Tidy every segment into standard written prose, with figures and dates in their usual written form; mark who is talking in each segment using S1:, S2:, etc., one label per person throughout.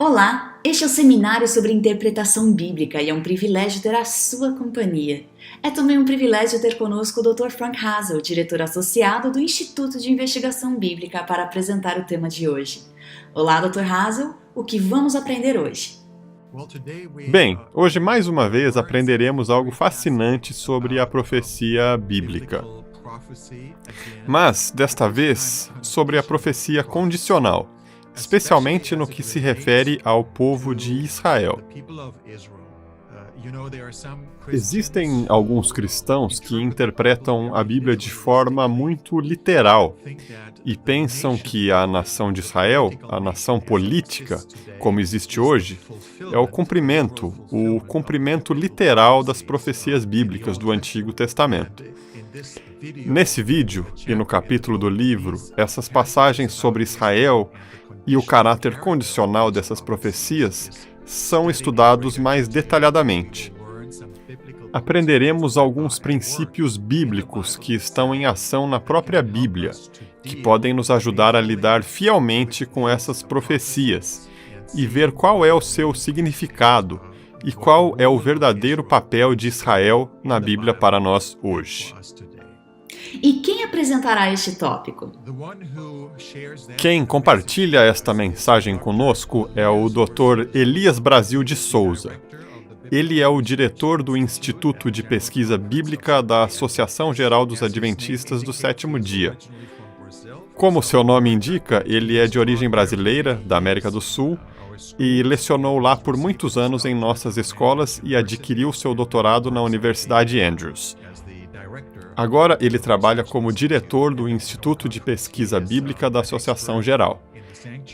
S1: Olá, este é o seminário sobre interpretação bíblica e é um privilégio ter a sua companhia. É também um privilégio ter conosco o Dr. Frank Hazel, diretor associado do Instituto de Investigação Bíblica, para apresentar o tema de hoje. Olá, Dr. Hazel, o que vamos aprender hoje?
S2: Bem, hoje mais uma vez aprenderemos algo fascinante sobre a profecia bíblica. Mas, desta vez, sobre a profecia condicional, especialmente no que se refere ao povo de Israel. Existem alguns cristãos que interpretam a Bíblia de forma muito literal e pensam que a nação de Israel, a nação política, como existe hoje, é o cumprimento literal das profecias bíblicas do Antigo Testamento. Nesse vídeo e no capítulo do livro, essas passagens sobre Israel e o caráter condicional dessas profecias são estudados mais detalhadamente. Aprenderemos alguns princípios bíblicos que estão em ação na própria Bíblia, que podem nos ajudar a lidar fielmente com essas profecias e ver qual é o seu significado e qual é o verdadeiro papel de Israel na Bíblia para nós hoje.
S1: E quem apresentará este tópico?
S2: Quem compartilha esta mensagem conosco é o Dr. Elias Brasil de Souza. Ele é o diretor do Instituto de Pesquisa Bíblica da Associação Geral dos Adventistas do Sétimo Dia. Como seu nome indica, ele é de origem brasileira, da América do Sul, e lecionou lá por muitos anos em nossas escolas e adquiriu seu doutorado na Universidade Andrews. Agora ele trabalha como diretor do Instituto de Pesquisa Bíblica da Associação Geral.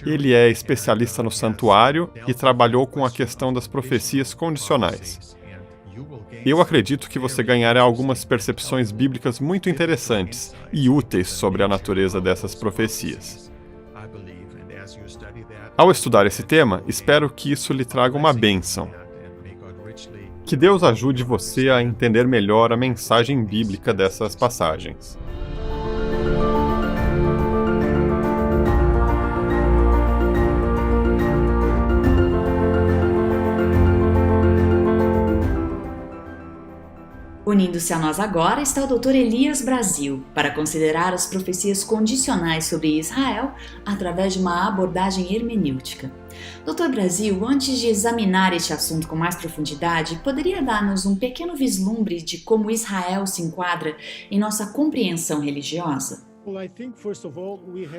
S2: Ele é especialista no santuário e trabalhou com a questão das profecias condicionais. Eu acredito que você ganhará algumas percepções bíblicas muito interessantes e úteis sobre a natureza dessas profecias. Ao estudar esse tema, espero que isso lhe traga uma bênção. Que Deus ajude você a entender melhor a mensagem bíblica dessas passagens.
S1: Unindo-se a nós agora está o Dr. Elias Brasil, para considerar as profecias condicionais sobre Israel através de uma abordagem hermenêutica. Dr. Brasil, antes de examinar este assunto com mais profundidade, poderia dar-nos um pequeno vislumbre de como Israel se enquadra em nossa compreensão religiosa?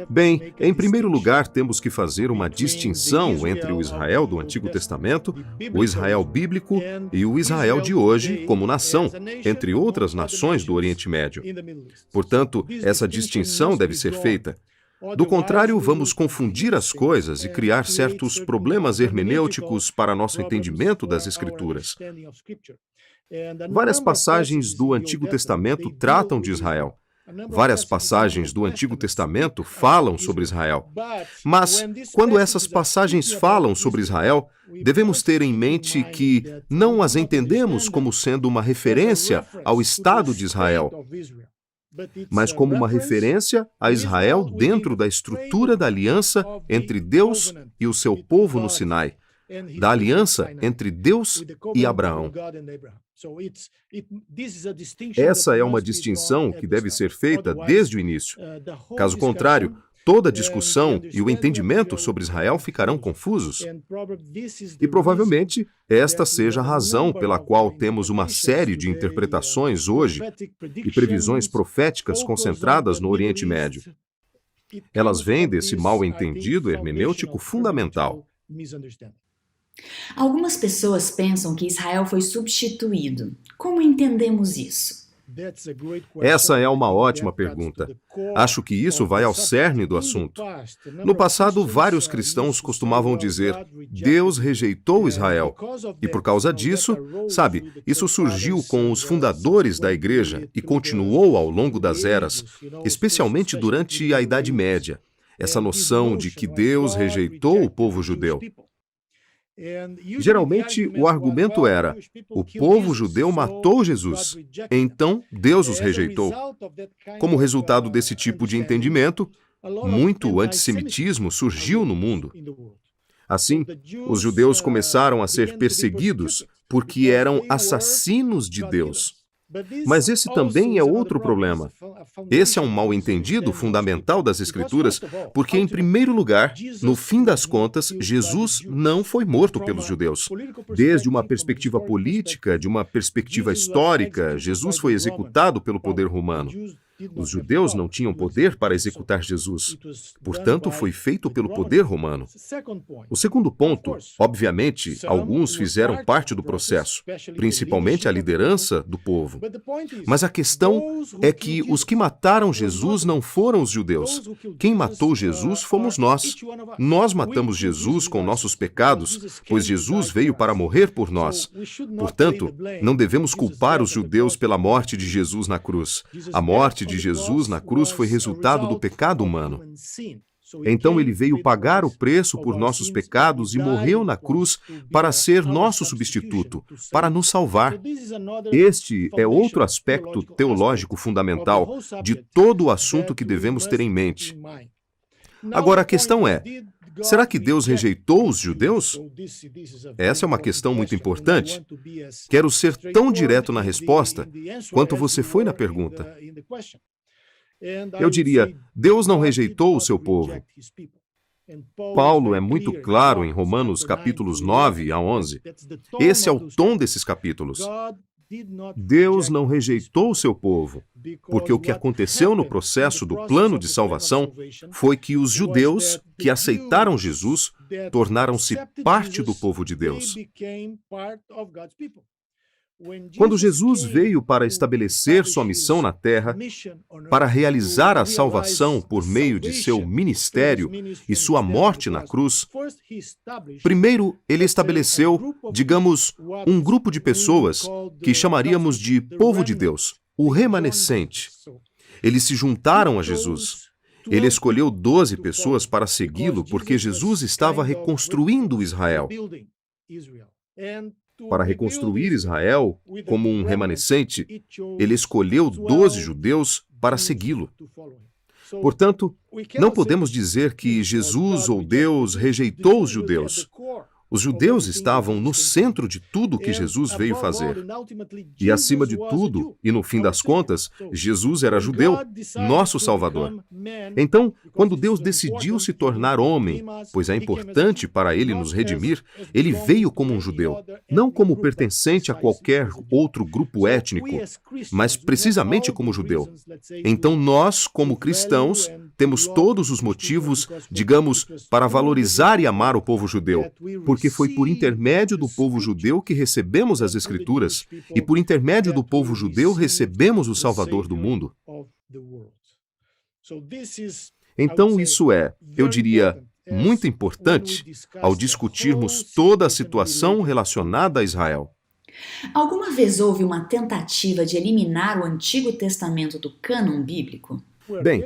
S3: Bem, em primeiro lugar, temos que fazer uma distinção entre o Israel do Antigo Testamento, o Israel bíblico e o Israel de hoje como nação, entre outras nações do Oriente Médio. Portanto, essa distinção deve ser feita. Do contrário, vamos confundir as coisas e criar certos problemas hermenêuticos para nosso entendimento das Escrituras. Várias passagens do Antigo Testamento tratam de Israel. Várias passagens do Antigo Testamento falam sobre Israel. Mas, quando essas passagens falam sobre Israel, devemos ter em mente que não as entendemos como sendo uma referência ao Estado de Israel, mas como uma referência a Israel dentro da estrutura da aliança entre Deus e o seu povo no Sinai, da aliança entre Deus e Abraão. Essa é uma distinção que deve ser feita desde o início. Caso contrário, toda a discussão e o entendimento sobre Israel ficarão confusos. E provavelmente esta seja a razão pela qual temos uma série de interpretações hoje e previsões proféticas concentradas no Oriente Médio. Elas vêm desse mal-entendido hermenêutico fundamental.
S1: Algumas pessoas pensam que Israel foi substituído. Como entendemos isso?
S3: Essa é uma ótima pergunta. Acho que isso vai ao cerne do assunto. No passado, vários cristãos costumavam dizer: Deus rejeitou Israel. E por causa disso, sabe, isso surgiu com os fundadores da igreja e continuou ao longo das eras, especialmente durante a Idade Média. Essa noção de que Deus rejeitou o povo judeu. Geralmente, o argumento era: o povo judeu matou Jesus, então Deus os rejeitou. Como resultado desse tipo de entendimento, muito antissemitismo surgiu no mundo. Assim, os judeus começaram a ser perseguidos porque eram assassinos de Deus. Mas esse também é outro problema. Esse é um mal-entendido fundamental das Escrituras, porque, em primeiro lugar, no fim das contas, Jesus não foi morto pelos judeus. Desde uma perspectiva política, de uma perspectiva histórica, Jesus foi executado pelo poder romano. Os judeus não tinham poder para executar Jesus. Portanto, foi feito pelo poder romano. O segundo ponto, obviamente, alguns fizeram parte do processo, principalmente a liderança do povo. Mas a questão é que os que mataram Jesus não foram os judeus. Quem matou Jesus fomos nós. Nós matamos Jesus com nossos pecados, pois Jesus veio para morrer por nós. Portanto, não devemos culpar os judeus pela morte de Jesus na cruz. A morte de Jesus na cruz foi resultado do pecado humano. Então ele veio pagar o preço por nossos pecados e morreu na cruz para ser nosso substituto, para nos salvar. Este é outro aspecto teológico fundamental de todo o assunto que devemos ter em mente. Agora a questão é, será que Deus rejeitou os judeus? Essa é uma questão muito importante. Quero ser tão direto na resposta quanto você foi na pergunta. Eu diria, Deus não rejeitou o seu povo. Paulo é muito claro em Romanos capítulos 9 a 11. Esse é o tom desses capítulos. Deus não rejeitou o seu povo, porque o que aconteceu no processo do plano de salvação foi que os judeus que aceitaram Jesus tornaram-se parte do povo de Deus. Quando Jesus veio para estabelecer sua missão na terra, para realizar a salvação por meio de seu ministério e sua morte na cruz, primeiro ele estabeleceu, digamos, um grupo de pessoas que chamaríamos de povo de Deus, o remanescente. Eles se juntaram a Jesus. Ele escolheu 12 pessoas para segui-lo porque Jesus estava reconstruindo Israel. Para reconstruir Israel como um remanescente, ele escolheu 12 judeus para segui-lo. Portanto, não podemos dizer que Jesus ou Deus rejeitou os judeus. Os judeus estavam no centro de tudo o que Jesus veio fazer. E acima de tudo, e no fim das contas, Jesus era judeu, nosso Salvador. Então, quando Deus decidiu se tornar homem, pois é importante para ele nos redimir, ele veio como um judeu, não como pertencente a qualquer outro grupo étnico, mas precisamente como judeu. Então nós, como cristãos, temos todos os motivos, digamos, para valorizar e amar o povo judeu, porque foi por intermédio do povo judeu que recebemos as Escrituras, e por intermédio do povo judeu recebemos o Salvador do mundo. Então isso é, eu diria, muito importante ao discutirmos toda a situação relacionada a Israel.
S1: Alguma vez houve uma tentativa de eliminar o Antigo Testamento do cânon bíblico?
S3: Bem,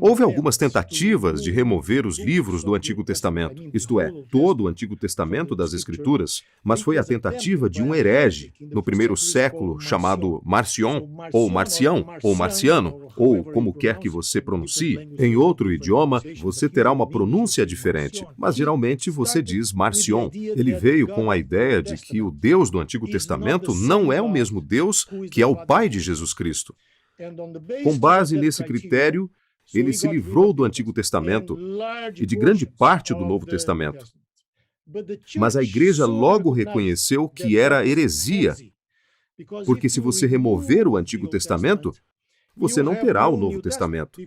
S3: houve algumas tentativas de remover os livros do Antigo Testamento, isto é, todo o Antigo Testamento das Escrituras, mas foi a tentativa de um herege no primeiro século chamado Marcion, ou Marcião, ou Marciano, ou como quer que você pronuncie. Em outro idioma, você terá uma pronúncia diferente, mas geralmente você diz Marcion. Ele veio com a ideia de que o Deus do Antigo Testamento não é o mesmo Deus que é o Pai de Jesus Cristo. Com base nesse critério, ele se livrou do Antigo Testamento e de grande parte do Novo Testamento. Mas a igreja logo reconheceu que era heresia, porque se você remover o Antigo Testamento, você não terá o Novo Testamento,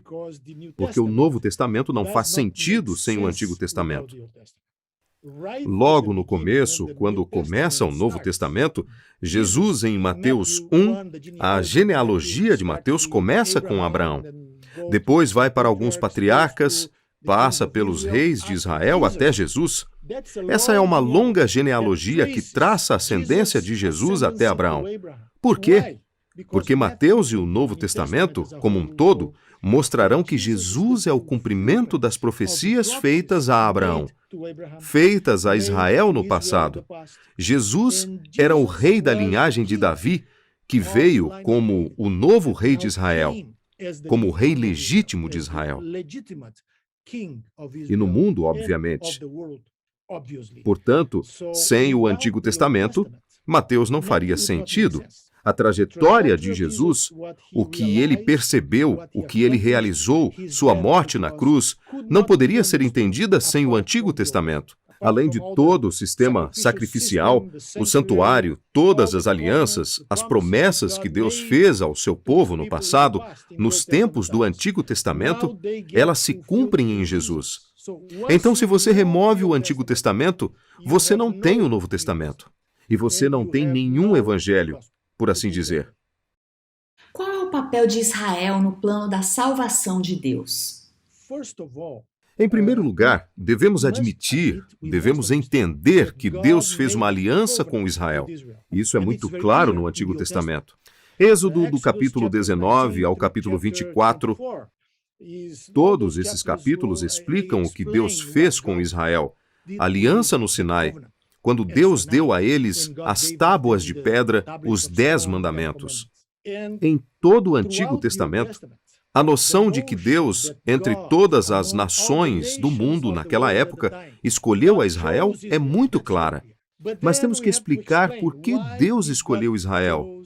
S3: porque o Novo Testamento não faz sentido sem o Antigo Testamento. Logo no começo, quando começa o Novo Testamento, Jesus, em Mateus 1, a genealogia de Mateus começa com Abraão. Depois vai para alguns patriarcas, passa pelos reis de Israel até Jesus. Essa é uma longa genealogia que traça a ascendência de Jesus até Abraão. Por quê? Porque Mateus e o Novo Testamento, como um todo, mostrarão que Jesus é o cumprimento das profecias feitas a Abraão, feitas a Israel no passado. Jesus era o rei da linhagem de Davi, que veio como o novo rei de Israel, como o rei legítimo de Israel. E no mundo, obviamente. Portanto, sem o Antigo Testamento, Mateus não faria sentido. A trajetória de Jesus, o que ele percebeu, o que ele realizou, sua morte na cruz, não poderia ser entendida sem o Antigo Testamento. Além de todo o sistema sacrificial, o santuário, todas as alianças, as promessas que Deus fez ao seu povo no passado, nos tempos do Antigo Testamento, elas se cumprem em Jesus. Então, se você remove o Antigo Testamento, você não tem o Novo Testamento. E você não tem nenhum evangelho, por assim dizer.
S1: Qual é o papel de Israel no plano da salvação de Deus?
S3: Em primeiro lugar, devemos admitir, devemos entender que Deus fez uma aliança com Israel. Isso é muito claro no Antigo Testamento. Êxodo, do capítulo 19 ao capítulo 24, todos esses capítulos explicam o que Deus fez com Israel. A aliança no Sinai, quando Deus deu a eles as tábuas de pedra, os 10 mandamentos. Em todo o Antigo Testamento, a noção de que Deus, entre todas as nações do mundo naquela época, escolheu a Israel é muito clara. Mas temos que explicar por que Deus escolheu Israel.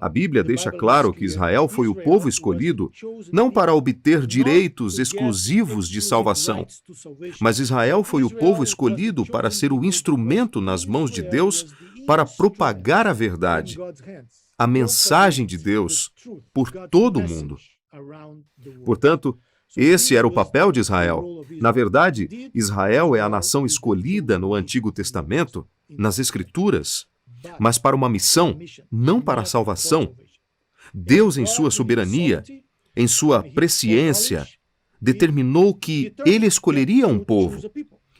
S3: A Bíblia deixa claro que Israel foi o povo escolhido não para obter direitos exclusivos de salvação, mas Israel foi o povo escolhido para ser o instrumento nas mãos de Deus para propagar a verdade, a mensagem de Deus, por todo o mundo. Portanto, esse era o papel de Israel. Na verdade, Israel é a nação escolhida no Antigo Testamento, nas Escrituras, mas para uma missão, não para a salvação. Deus, em sua soberania, em sua presciência, determinou que ele escolheria um povo,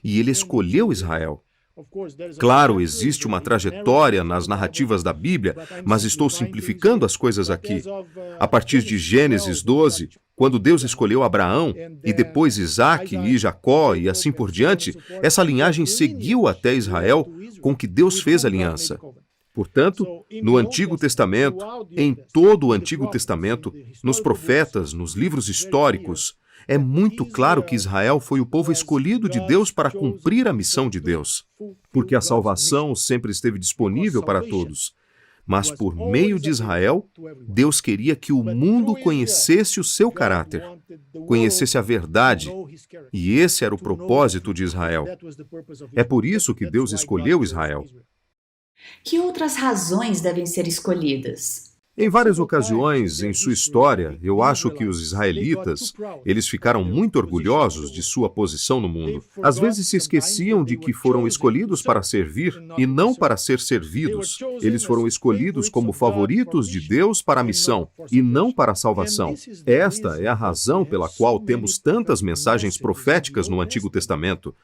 S3: e ele escolheu Israel. Claro, existe uma trajetória nas narrativas da Bíblia, mas estou simplificando as coisas aqui. A partir de Gênesis 12, quando Deus escolheu Abraão, e depois Isaque e Jacó, e assim por diante, essa linhagem seguiu até Israel, com que Deus fez aliança. Portanto, no Antigo Testamento, em todo o Antigo Testamento, nos profetas, nos livros históricos, é muito claro que Israel foi o povo escolhido de Deus para cumprir a missão de Deus, porque a salvação sempre esteve disponível para todos. Mas por meio de Israel, Deus queria que o mundo conhecesse o seu caráter, conhecesse a verdade, e esse era o propósito de Israel. É por isso que Deus escolheu Israel.
S1: Que outras razões devem ser escolhidas?
S3: Em várias ocasiões em sua história, eu acho que os israelitas, eles ficaram muito orgulhosos de sua posição no mundo. Às vezes se esqueciam de que foram escolhidos para servir e não para ser servidos. Eles foram escolhidos como favoritos de Deus para a missão e não para a salvação. Esta é a razão pela qual temos tantas mensagens proféticas no Antigo Testamento,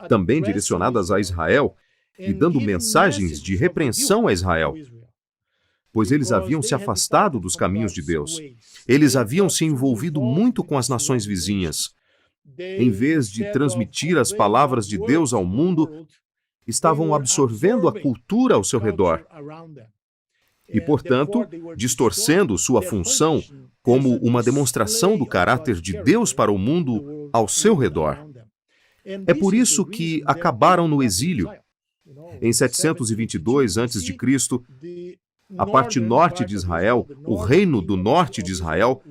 S3: também direcionadas a Israel e dando mensagens de repreensão a Israel, pois eles haviam se afastado dos caminhos de Deus. Eles haviam se envolvido muito com as nações vizinhas. Em vez de transmitir as palavras de Deus ao mundo, estavam absorvendo a cultura ao seu redor e, portanto, distorcendo sua função como uma demonstração do caráter de Deus para o mundo ao seu redor. É por isso que acabaram no exílio. Em 722 a.C., a parte norte de Israel, o reino do norte de Israel,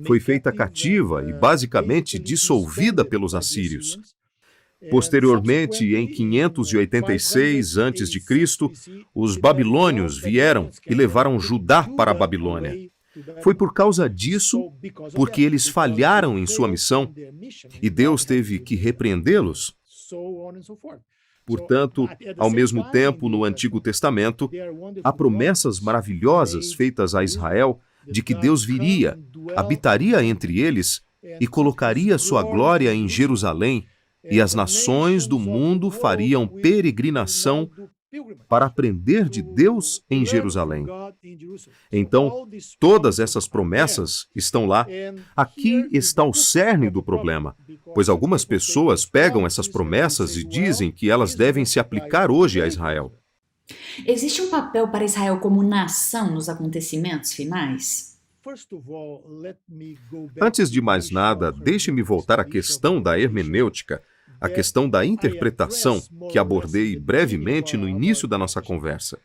S3: foi feita cativa e basicamente dissolvida pelos assírios. Posteriormente, em 586 a.C., os babilônios vieram e levaram Judá para a Babilônia. Foi por causa disso, porque eles falharam em sua missão, e Deus teve que repreendê-los. Portanto, ao mesmo tempo, no Antigo Testamento, há promessas maravilhosas feitas a Israel de que Deus viria, habitaria entre eles e colocaria sua glória em Jerusalém, e as nações do mundo fariam peregrinação para aprender de Deus em Jerusalém. Então, todas essas promessas estão lá. Aqui está o cerne do problema, pois algumas pessoas pegam essas promessas e dizem que elas devem se aplicar hoje a Israel.
S1: Existe um papel para Israel como nação nos acontecimentos finais?
S3: Antes de mais nada, deixe-me voltar à questão da hermenêutica, a questão da interpretação, que abordei brevemente no início da nossa conversa.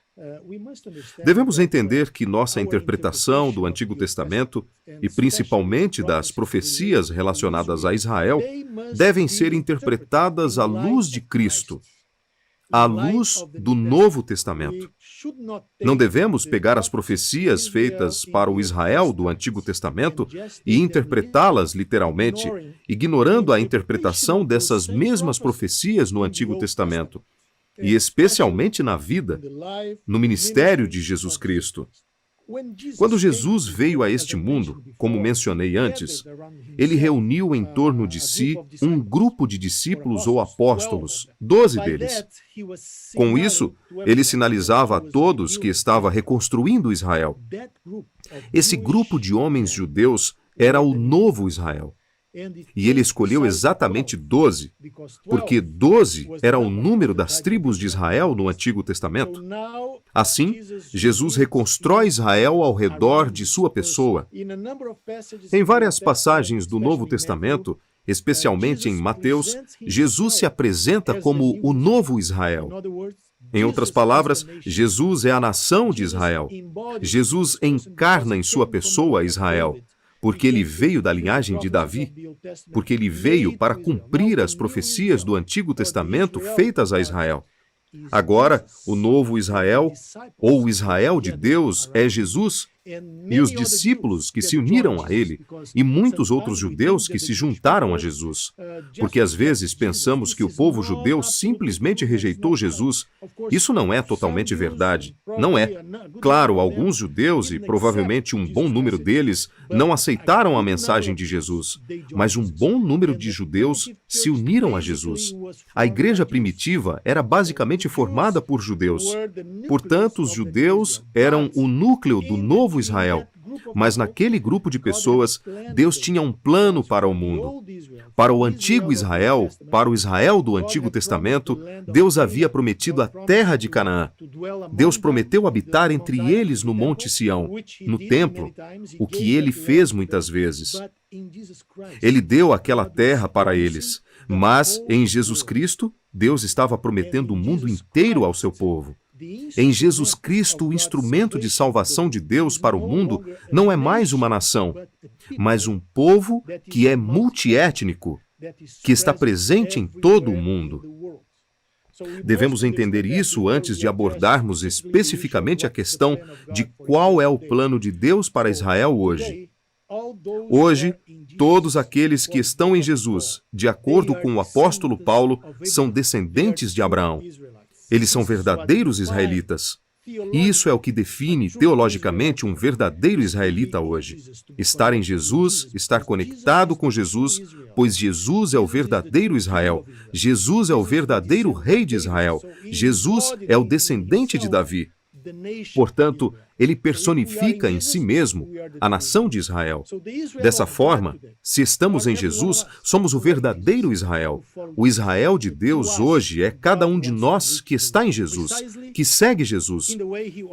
S3: Devemos entender que nossa interpretação do Antigo Testamento, e principalmente das profecias relacionadas a Israel, devem ser interpretadas à luz de Cristo, à luz do Novo Testamento. Não devemos pegar as profecias feitas para o Israel do Antigo Testamento e interpretá-las literalmente, ignorando a interpretação dessas mesmas profecias no Antigo Testamento, e especialmente na vida, no ministério de Jesus Cristo. Quando Jesus veio a este mundo, como mencionei antes, ele reuniu em torno de si um grupo de discípulos ou apóstolos, 12 deles. Com isso, ele sinalizava a todos que estava reconstruindo Israel. Esse grupo de homens judeus era o novo Israel. E ele escolheu exatamente 12, porque 12 era o número das tribos de Israel no Antigo Testamento. Assim, Jesus reconstrói Israel ao redor de sua pessoa. Em várias passagens do Novo Testamento, especialmente em Mateus, Jesus se apresenta como o novo Israel. Em outras palavras, Jesus é a nação de Israel. Jesus encarna em sua pessoa Israel, porque ele veio da linhagem de Davi, porque ele veio para cumprir as profecias do Antigo Testamento feitas a Israel. Agora, o novo Israel, ou o Israel de Deus, é Jesus, e os discípulos que se uniram a ele, e muitos outros judeus que se juntaram a Jesus. Porque às vezes pensamos que o povo judeu simplesmente rejeitou Jesus. Isso não é totalmente verdade. Não é. Claro, alguns judeus, e provavelmente um bom número deles, não aceitaram a mensagem de Jesus. Mas um bom número de judeus se uniram a Jesus. A igreja primitiva era basicamente formada por judeus. Portanto, os judeus eram o núcleo do novo Israel. Mas naquele grupo de pessoas, Deus tinha um plano para o mundo. Para o antigo Israel, para o Israel do Antigo Testamento, Deus havia prometido a terra de Canaã. Deus prometeu habitar entre eles no Monte Sião, no templo, o que ele fez muitas vezes. Ele deu aquela terra para eles, mas em Jesus Cristo, Deus estava prometendo o mundo inteiro ao seu povo. Em Jesus Cristo, o instrumento de salvação de Deus para o mundo não é mais uma nação, mas um povo que é multiétnico, que está presente em todo o mundo. Devemos entender isso antes de abordarmos especificamente a questão de qual é o plano de Deus para Israel hoje. Hoje, todos aqueles que estão em Jesus, de acordo com o apóstolo Paulo, são descendentes de Abraão. Eles são verdadeiros israelitas. E isso é o que define teologicamente um verdadeiro israelita hoje. Estar em Jesus, estar conectado com Jesus, pois Jesus é o verdadeiro Israel. Jesus é o verdadeiro rei de Israel. Jesus é o descendente de Davi. Portanto, ele personifica em si mesmo a nação de Israel. Dessa forma, se estamos em Jesus, somos o verdadeiro Israel. O Israel de Deus hoje é cada um de nós que está em Jesus, que segue Jesus.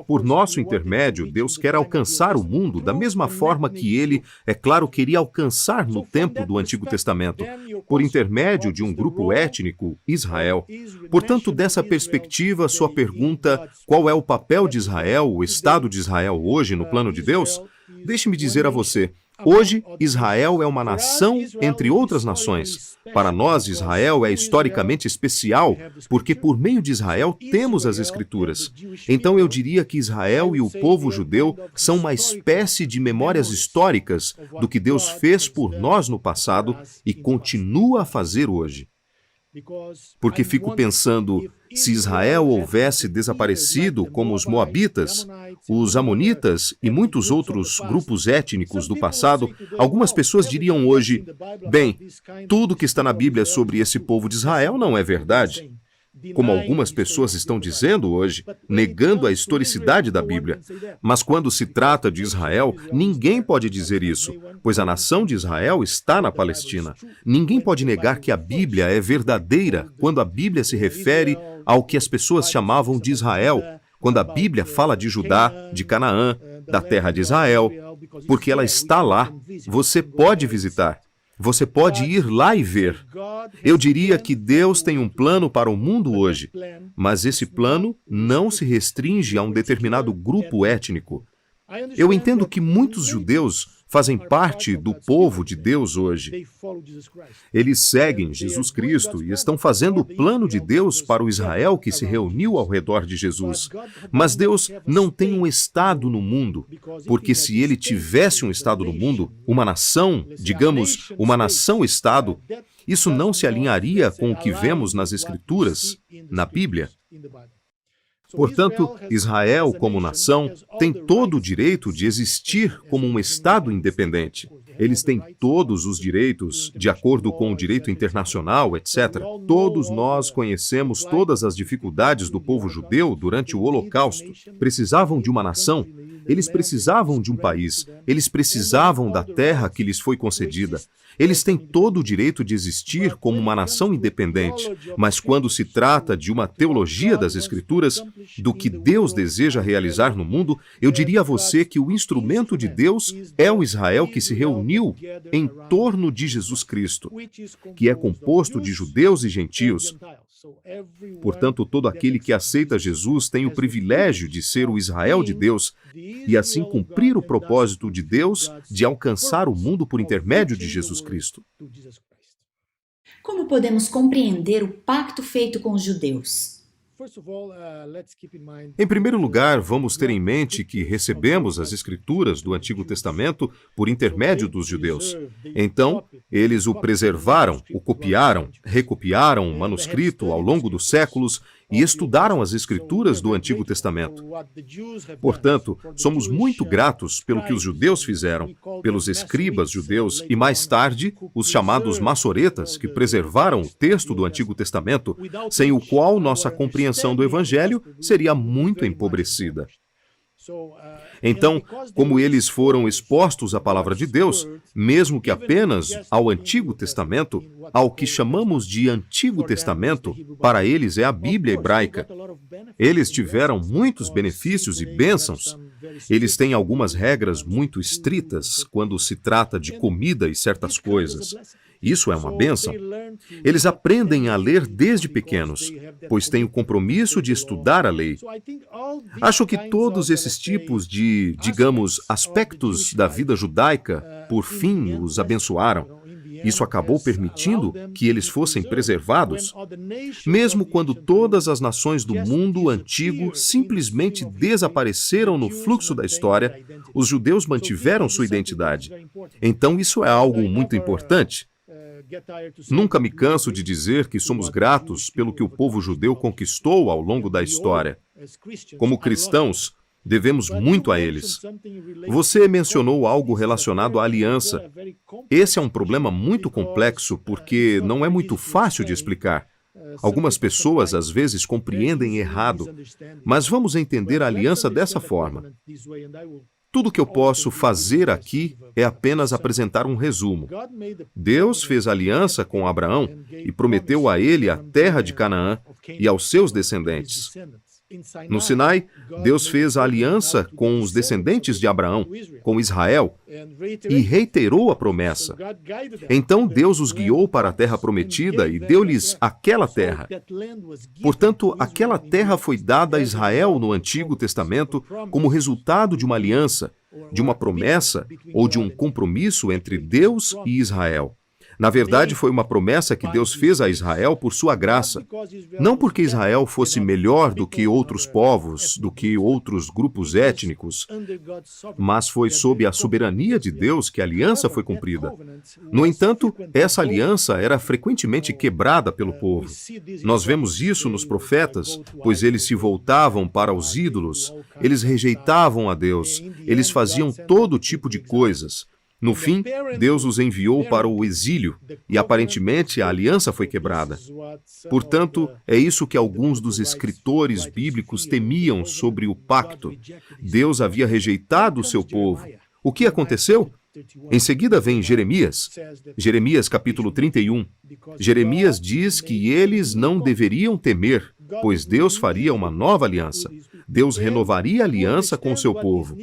S3: Por nosso intermédio, Deus quer alcançar o mundo da mesma forma que ele, é claro, queria alcançar no tempo do Antigo Testamento, por intermédio de um grupo étnico, Israel. Portanto, dessa perspectiva, sua pergunta, qual é o papel de Israel, o Estado de Israel hoje no plano de Deus? Deixe-me dizer a você, hoje Israel é uma nação entre outras nações. Para nós, Israel é historicamente especial, porque por meio de Israel temos as Escrituras. Então eu diria que Israel e o povo judeu são uma espécie de memórias históricas do que Deus fez por nós no passado e continua a fazer hoje. Porque fico pensando, se Israel houvesse desaparecido como os Moabitas, os Amonitas e muitos outros grupos étnicos do passado, algumas pessoas diriam hoje, bem, tudo que está na Bíblia sobre esse povo de Israel não é verdade. Como algumas pessoas estão dizendo hoje, negando a historicidade da Bíblia. Mas quando se trata de Israel, ninguém pode dizer isso, pois a nação de Israel está na Palestina. Ninguém pode negar que a Bíblia é verdadeira quando a Bíblia se refere ao que as pessoas chamavam de Israel, quando a Bíblia fala de Judá, de Canaã, da terra de Israel, porque ela está lá. Você pode visitar. Você pode ir lá e ver. Eu diria que Deus tem um plano para o mundo hoje, mas esse plano não se restringe a um determinado grupo étnico. Eu entendo que muitos judeus fazem parte do povo de Deus hoje. Eles seguem Jesus Cristo e estão fazendo o plano de Deus para o Israel que se reuniu ao redor de Jesus. Mas Deus não tem um estado no mundo, porque se ele tivesse um estado no mundo, uma nação, digamos, uma nação-estado, isso não se alinharia com o que vemos nas Escrituras, na Bíblia. Portanto, Israel, como nação, tem todo o direito de existir como um Estado independente. Eles têm todos os direitos, de acordo com o direito internacional, etc. Todos nós conhecemos todas as dificuldades do povo judeu durante o Holocausto. Precisavam de uma nação, eles precisavam de um país, eles precisavam da terra que lhes foi concedida. Eles têm todo o direito de existir como uma nação independente, mas quando se trata de uma teologia das Escrituras, do que Deus deseja realizar no mundo, eu diria a você que o instrumento de Deus é o Israel que se reuniu em torno de Jesus Cristo, que é composto de judeus e gentios. Portanto, todo aquele que aceita Jesus tem o privilégio de ser o Israel de Deus e assim cumprir o propósito de Deus de alcançar o mundo por intermédio de Jesus Cristo.
S1: Como podemos compreender o pacto feito com os judeus?
S3: Em primeiro lugar, vamos ter em mente que recebemos as Escrituras do Antigo Testamento por intermédio dos judeus. Então, eles o preservaram, o copiaram, recopiaram o manuscrito ao longo dos séculos e estudaram as Escrituras do Antigo Testamento. Portanto, somos muito gratos pelo que os judeus fizeram, pelos escribas judeus e, mais tarde, os chamados maçoretas, que preservaram o texto do Antigo Testamento, sem o qual nossa compreensão do Evangelho seria muito empobrecida. Então, como eles foram expostos à palavra de Deus, mesmo que apenas ao Antigo Testamento, ao que chamamos de Antigo Testamento, para eles é a Bíblia hebraica. Eles tiveram muitos benefícios e bênçãos. Eles têm algumas regras muito estritas quando se trata de comida e certas coisas. Isso é uma bênção. Eles aprendem a ler desde pequenos, pois têm o compromisso de estudar a lei. Acho que todos esses tipos de, digamos, aspectos da vida judaica, por fim, os abençoaram. Isso acabou permitindo que eles fossem preservados, mesmo quando todas as nações do mundo antigo simplesmente desapareceram no fluxo da história, os judeus mantiveram sua identidade. Então isso é algo muito importante. Nunca me canso de dizer que somos gratos pelo que o povo judeu conquistou ao longo da história. Como cristãos, devemos muito a eles. Você mencionou algo relacionado à aliança. Esse é um problema muito complexo porque não é muito fácil de explicar. Algumas pessoas às vezes compreendem errado, mas vamos entender a aliança dessa forma. Tudo que eu posso fazer aqui é apenas apresentar um resumo. Deus fez aliança com Abraão e prometeu a ele a terra de Canaã e aos seus descendentes. No Sinai, Deus fez a aliança com os descendentes de Abraão, com Israel, e reiterou a promessa. Então Deus os guiou para a terra prometida e deu-lhes aquela terra. Portanto, aquela terra foi dada a Israel no Antigo Testamento como resultado de uma aliança, de uma promessa ou de um compromisso entre Deus e Israel. Na verdade, foi uma promessa que Deus fez a Israel por sua graça. Não porque Israel fosse melhor do que outros povos, do que outros grupos étnicos, mas foi sob a soberania de Deus que a aliança foi cumprida. No entanto, essa aliança era frequentemente quebrada pelo povo. Nós vemos isso nos profetas, pois eles se voltavam para os ídolos, eles rejeitavam a Deus, eles faziam todo tipo de coisas. No fim, Deus os enviou para o exílio e, aparentemente, a aliança foi quebrada. Portanto, é isso que alguns dos escritores bíblicos temiam sobre o pacto. Deus havia rejeitado o seu povo. O que aconteceu? Em seguida vem Jeremias. Jeremias capítulo 31. Jeremias diz que eles não deveriam temer, pois Deus faria uma nova aliança. Deus renovaria a aliança com seu povo.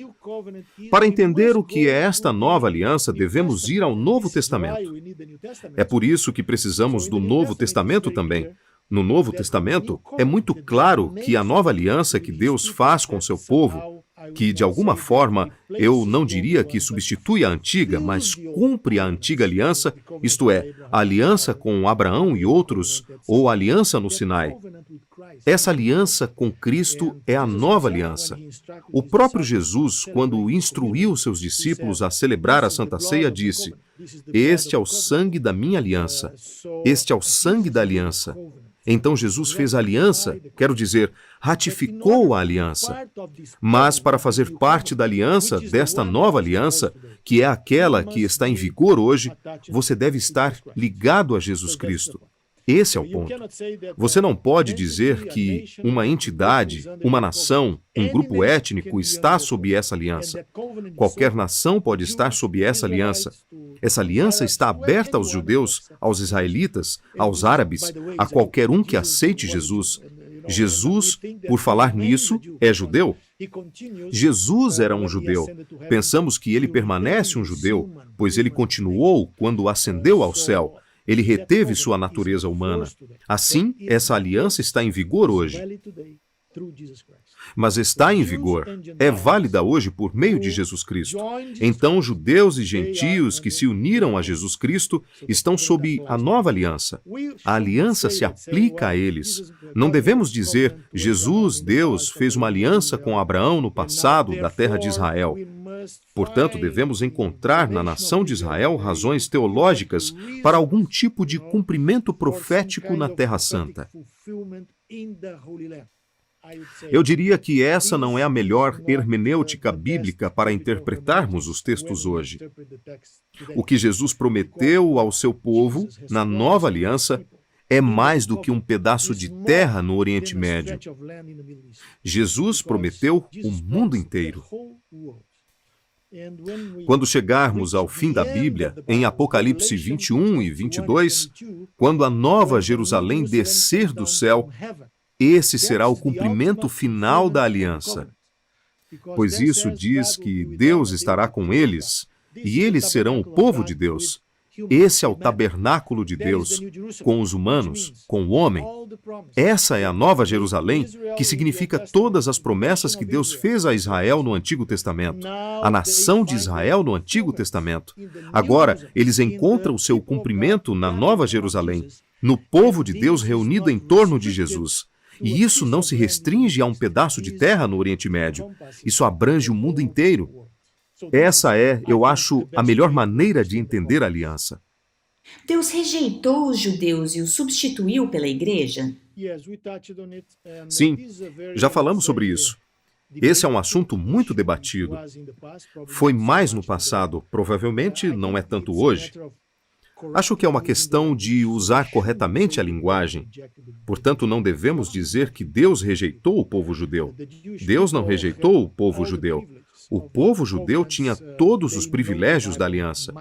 S3: Para entender o que é esta nova aliança, devemos ir ao Novo Testamento. É por isso que precisamos do Novo Testamento também. No Novo Testamento, é muito claro que a nova aliança que Deus faz com seu povo, que de alguma forma, eu não diria que substitui a antiga, mas cumpre a antiga aliança, isto é, a aliança com Abraão e outros, ou a aliança no Sinai. Essa aliança com Cristo é a nova aliança. O próprio Jesus, quando instruiu seus discípulos a celebrar a Santa Ceia, disse: "Este é o sangue da minha aliança. Este é o sangue da aliança." Então Jesus fez a aliança, quero dizer, ratificou a aliança. Mas para fazer parte da aliança, desta nova aliança, que é aquela que está em vigor hoje, você deve estar ligado a Jesus Cristo. Esse é o ponto. Você não pode dizer que uma entidade, uma nação, um grupo étnico está sob essa aliança. Qualquer nação pode estar sob essa aliança. Essa aliança está aberta aos judeus, aos israelitas, aos árabes, a qualquer um que aceite Jesus. Jesus, por falar nisso, é judeu. Jesus era um judeu. Pensamos que ele permanece um judeu, pois ele continuou quando ascendeu ao céu. Ele reteve sua natureza humana. Assim, essa aliança está em vigor hoje. Mas está em vigor, é válida hoje por meio de Jesus Cristo. Então, judeus e gentios que se uniram a Jesus Cristo estão sob a nova aliança. A aliança se aplica a eles. Não devemos dizer, Jesus, Deus, fez uma aliança com Abraão no passado da terra de Israel. Portanto, devemos encontrar na nação de Israel razões teológicas para algum tipo de cumprimento profético na Terra Santa. Eu diria que essa não é a melhor hermenêutica bíblica para interpretarmos os textos hoje. O que Jesus prometeu ao seu povo, na nova aliança, é mais do que um pedaço de terra no Oriente Médio. Jesus prometeu o mundo inteiro. Quando chegarmos ao fim da Bíblia, em Apocalipse 21 e 22, quando a nova Jerusalém descer do céu, esse será o cumprimento final da aliança. Pois isso diz que Deus estará com eles, e eles serão o povo de Deus. Esse é o tabernáculo de Deus, com os humanos, com o homem. Essa é a Nova Jerusalém, que significa todas as promessas que Deus fez a Israel no Antigo Testamento, a nação de Israel no Antigo Testamento. Agora, eles encontram o seu cumprimento na Nova Jerusalém, no povo de Deus reunido em torno de Jesus. E isso não se restringe a um pedaço de terra no Oriente Médio. Isso abrange o mundo inteiro. Essa é, eu acho, a melhor maneira de entender a aliança.
S1: Deus rejeitou os judeus e os substituiu pela igreja?
S3: Sim, já falamos sobre isso. Esse é um assunto muito debatido. Foi mais no passado, provavelmente não é tanto hoje. Acho que é uma questão de usar corretamente a linguagem. Portanto, não devemos dizer que Deus rejeitou o povo judeu. Deus não rejeitou o povo judeu. O povo judeu tinha todos os privilégios da aliança.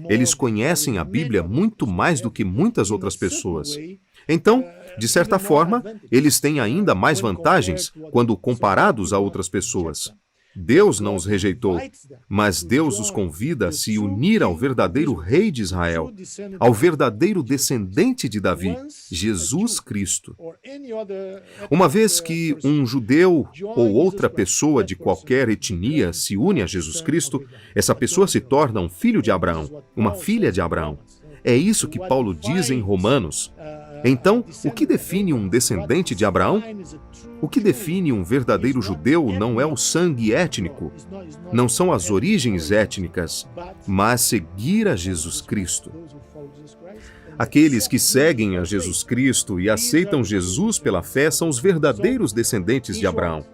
S3: Eles conhecem a Bíblia muito mais do que muitas outras pessoas. Então, de certa forma, eles têm ainda mais vantagens quando comparados a outras pessoas. Deus não os rejeitou, mas Deus os convida a se unir ao verdadeiro rei de Israel, ao verdadeiro descendente de Davi, Jesus Cristo. Uma vez que um judeu ou outra pessoa de qualquer etnia se une a Jesus Cristo, essa pessoa se torna um filho de Abraão, uma filha de Abraão. É isso que Paulo diz em Romanos. Então, o que define um descendente de Abraão? O que define um verdadeiro judeu não é o sangue étnico, não são as origens étnicas, mas seguir a Jesus Cristo. Aqueles que seguem a Jesus Cristo e aceitam Jesus pela fé são os verdadeiros descendentes de Abraão.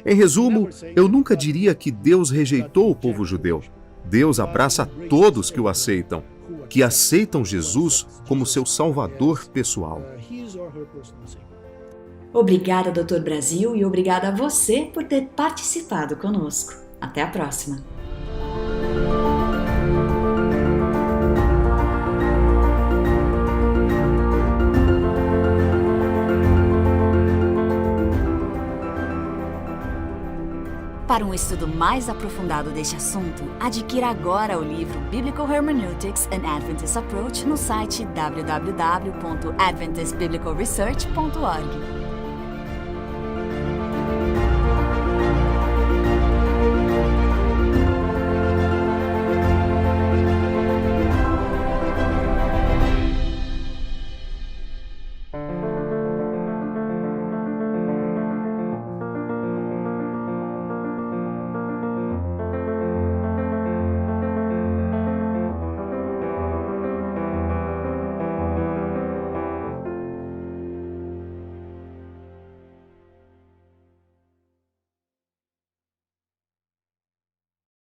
S3: Em resumo, eu nunca diria que Deus rejeitou o povo judeu. Deus abraça todos que o aceitam, que aceitam Jesus como seu Salvador pessoal.
S1: Obrigada, Dr. Brasil, e obrigada a você por ter participado conosco. Até a próxima! Para um estudo mais aprofundado deste assunto, adquira agora o livro Biblical Hermeneutics: An Adventist Approach no site www.adventistbiblicalresearch.org.